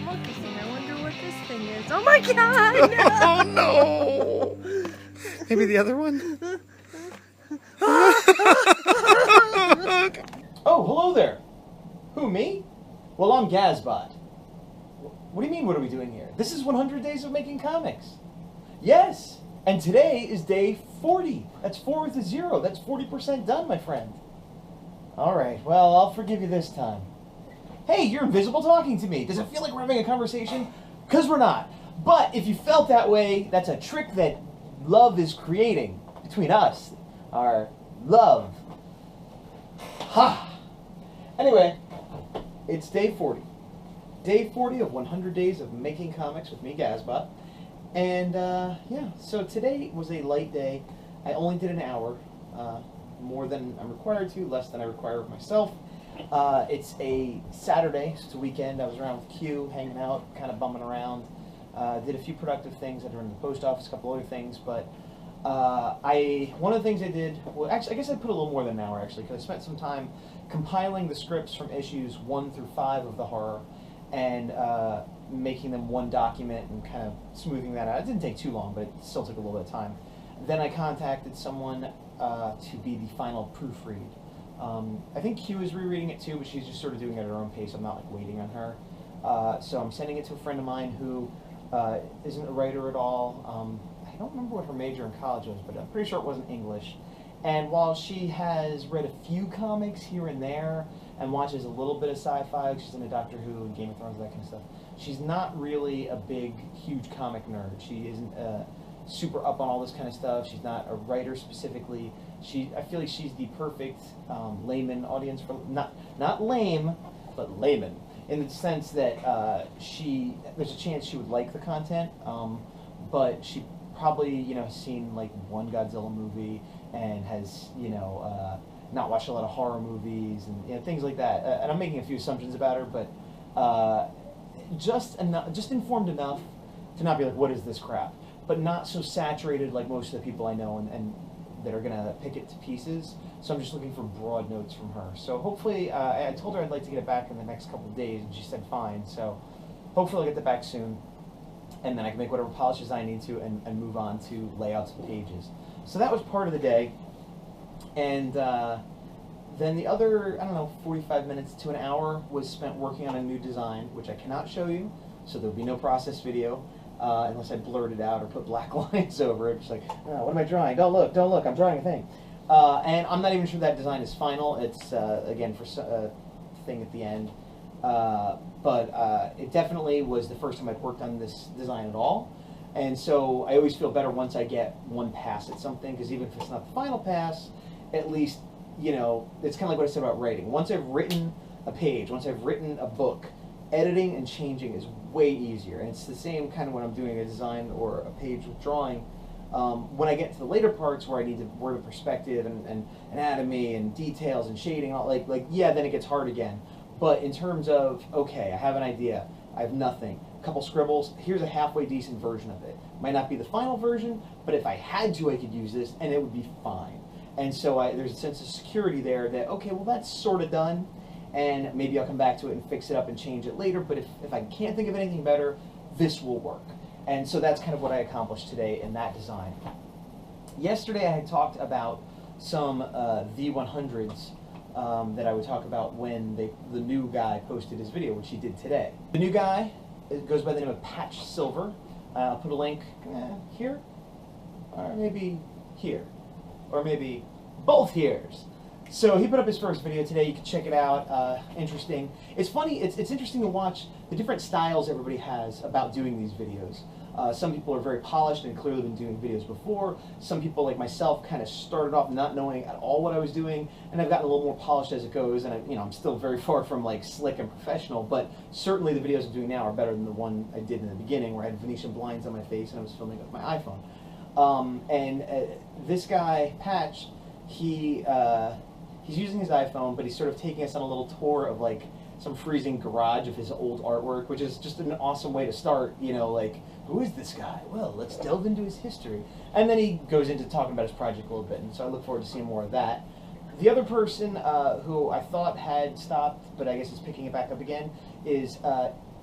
monkey thing. I wonder what this thing is. Oh my god! Oh no! Maybe the other one? Oh, hello there. Who, me? Well, I'm Gazbot. What do you mean, what are we doing here? This is 100 Days of Making Comics. Yes, and today is day 40. That's 4 with a 0. That's 40% done, my friend. All right, well, I'll forgive you this time. Hey, you're invisible talking to me. Does it feel like we're having a conversation? Because we're not. But if you felt that way, that's a trick that love is creating between us. Our love. Ha! Anyway, it's day 40. Day 40 of 100 Days of Making Comics with me, Gazbot. And, yeah, so today was a light day. I only did an hour, more than I'm required to, less than I require of myself. It's a Saturday, so it's a weekend. I was around with Q, hanging out, kind of bumming around. Did a few productive things. I had to run to the post office, a couple other things, but one of the things I did, well, actually, I guess I put a little more than an hour, actually, because I spent some time compiling the scripts from issues 1 through 5 of the horror and making them one document and kind of smoothing that out. It didn't take too long, but it still took a little bit of time. Then I contacted someone to be the final proofread. I think Q is rereading it too, but she's just sort of doing it at her own pace. I'm not like waiting on her. So I'm sending it to a friend of mine who isn't a writer at all. I don't remember what her major in college was, but I'm pretty sure it wasn't English. And while she has read a few comics here and there and watches a little bit of sci-fi, she's into Doctor Who and Game of Thrones, that kind of stuff, she's not really a big, huge comic nerd. She isn't super up on all this kind of stuff. She's not a writer specifically. I feel like she's the perfect layman audience for, not lame, but layman, in the sense that there's a chance she would like the content, but she probably, has seen like one Godzilla movie and has, not watched a lot of horror movies and things like that. And I'm making a few assumptions about her, but just informed enough to not be like, what is this crap? But not so saturated like most of the people I know and that are going to pick it to pieces. So I'm just looking for broad notes from her. So hopefully, I told her I'd like to get it back in the next couple of days, and she said fine. So hopefully I'll get that back soon, and then I can make whatever polishes I need to and move on to layouts and pages. So that was part of the day. And then the other, 45 minutes to an hour was spent working on a new design, which I cannot show you, so there'll be no process video. Unless I blurt it out or put black lines over it. Just like, oh, what am I drawing? Don't look, I'm drawing a thing. And I'm not even sure that design is final. It's, again, for a thing at the end. But it definitely was the first time I'd worked on this design at all. And so I always feel better once I get one pass at something, because even if it's not the final pass, at least, it's kind of like what I said about writing. Once I've written a page, once I've written a book, editing and changing is way easier, and it's the same kind of when I'm doing a design or a page with drawing. When I get to the later parts where I need to work with perspective and anatomy and details and shading, all yeah, then it gets hard again. But in terms of, okay, I have an idea, I have nothing, a couple scribbles, here's a halfway decent version of it. Might not be the final version, but if I had to, I could use this, and it would be fine. And so there's a sense of security there that, okay, well, that's sort of done. And maybe I'll come back to it and fix it up and change it later, but if I can't think of anything better, this will work. And so that's kind of what I accomplished today in that design. Yesterday I had talked about some V100s that I would talk about when the new guy posted his video, which he did today. The new guy goes by the name of Patch Silver. I'll put a link here, or maybe here, or maybe both here's. So he put up his first video today. You can check it out. Interesting. It's funny. It's interesting to watch the different styles everybody has about doing these videos. Some people are very polished and clearly been doing videos before. Some people, like myself, kind of started off not knowing at all what I was doing, and I've gotten a little more polished as it goes. And I'm still very far from like slick and professional, but certainly the videos I'm doing now are better than the one I did in the beginning, where I had Venetian blinds on my face and I was filming with my iPhone. This guy Patch, he's using his iPhone, but he's sort of taking us on a little tour of like some freezing garage of his old artwork, which is just an awesome way to start, like, who is this guy? Well, let's delve into his history. And then he goes into talking about his project a little bit, and so I look forward to seeing more of that. The other person who I thought had stopped, but I guess is picking it back up again, is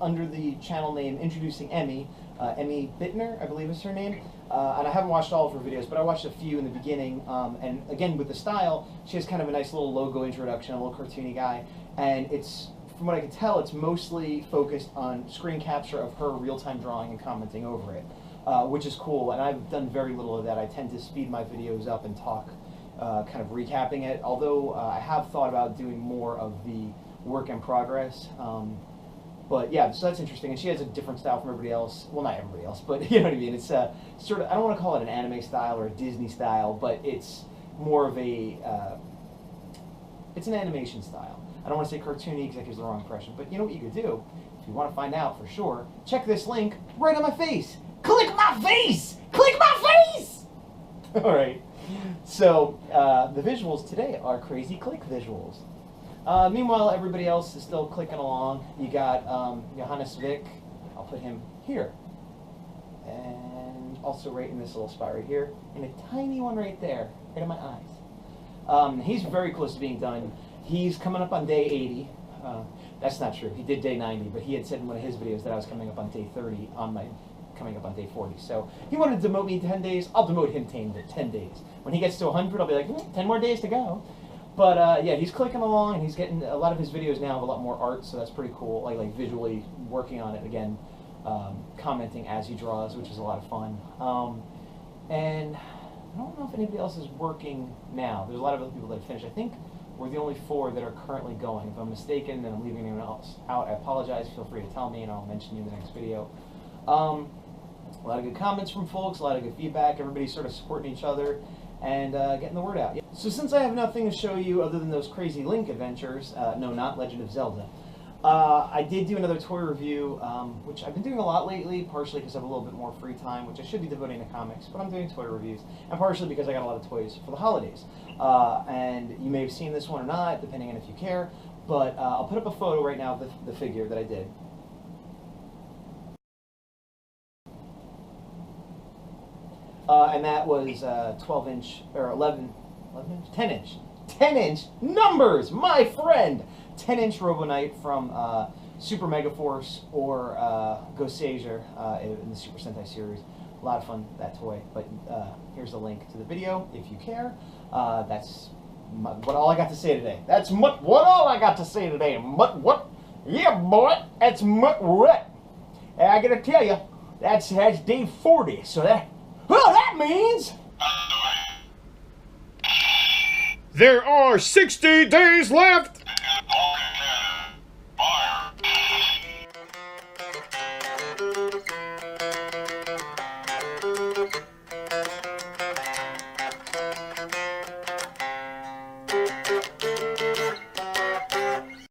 under the channel name Introducing Emmy. Emmy Bittner, I believe is her name. And I haven't watched all of her videos, but I watched a few in the beginning. And again, with the style, she has kind of a nice little logo introduction, a little cartoony guy. And it's, from what I can tell, it's mostly focused on screen capture of her real-time drawing and commenting over it, which is cool. And I've done very little of that. I tend to speed my videos up and talk, kind of recapping it. Although I have thought about doing more of the work in progress. But yeah, so that's interesting, and she has a different style from everybody else. Well, not everybody else, but you know what I mean. It's sort of, I don't want to call it an anime style or a Disney style, but it's more of a, it's an animation style. I don't want to say cartoony because that gives the wrong impression, but you know what you could do, if you want to find out for sure, check this link right on my face. Click my face! Click my face! All right. So the visuals today are crazy click visuals. Meanwhile, everybody else is still clicking along. You got Johannes Vick. I'll put him here. And also right in this little spot right here. And a tiny one right there, right in my eyes. He's very close to being done. He's coming up on day 80. That's not true. He did day 90, but he had said in one of his videos that I was coming up on day 30 on my coming up on day 40. So he wanted to demote me 10 days. I'll demote him 10 days. When he gets to 100, I'll be like, 10 more days to go. But yeah, he's clicking along, and he's getting a lot of his videos now have a lot more art, so that's pretty cool. Like visually working on it again, commenting as he draws, which is a lot of fun. And I don't know if anybody else is working now. There's a lot of other people that have finished. I think we're the only 4 that are currently going. If I'm mistaken, then I'm leaving anyone else out. I apologize. Feel free to tell me, and I'll mention you in the next video. A lot of good comments from folks, a lot of good feedback. Everybody's sort of supporting each other and getting the word out. So since I have nothing to show you other than those crazy Link adventures, no, not Legend of Zelda, I did do another toy review, which I've been doing a lot lately, partially because I have a little bit more free time, which I should be devoting to comics, but I'm doing toy reviews, and partially because I got a lot of toys for the holidays. And you may have seen this one or not, depending on if you care, but I'll put up a photo right now of the figure that I did. And that was 12-inch, or 11-inch? 10-inch. 10-inch numbers, my friend! 10-inch Robo Knight from Super Mega Force or Goseiger in the Super Sentai series. A lot of fun, that toy. But here's the link to the video if you care. That's what all I got to say today. That's what all I got to say today. What? Yeah, boy, that's what. And I gotta tell you, that's day 40. So that means There are 60 days left!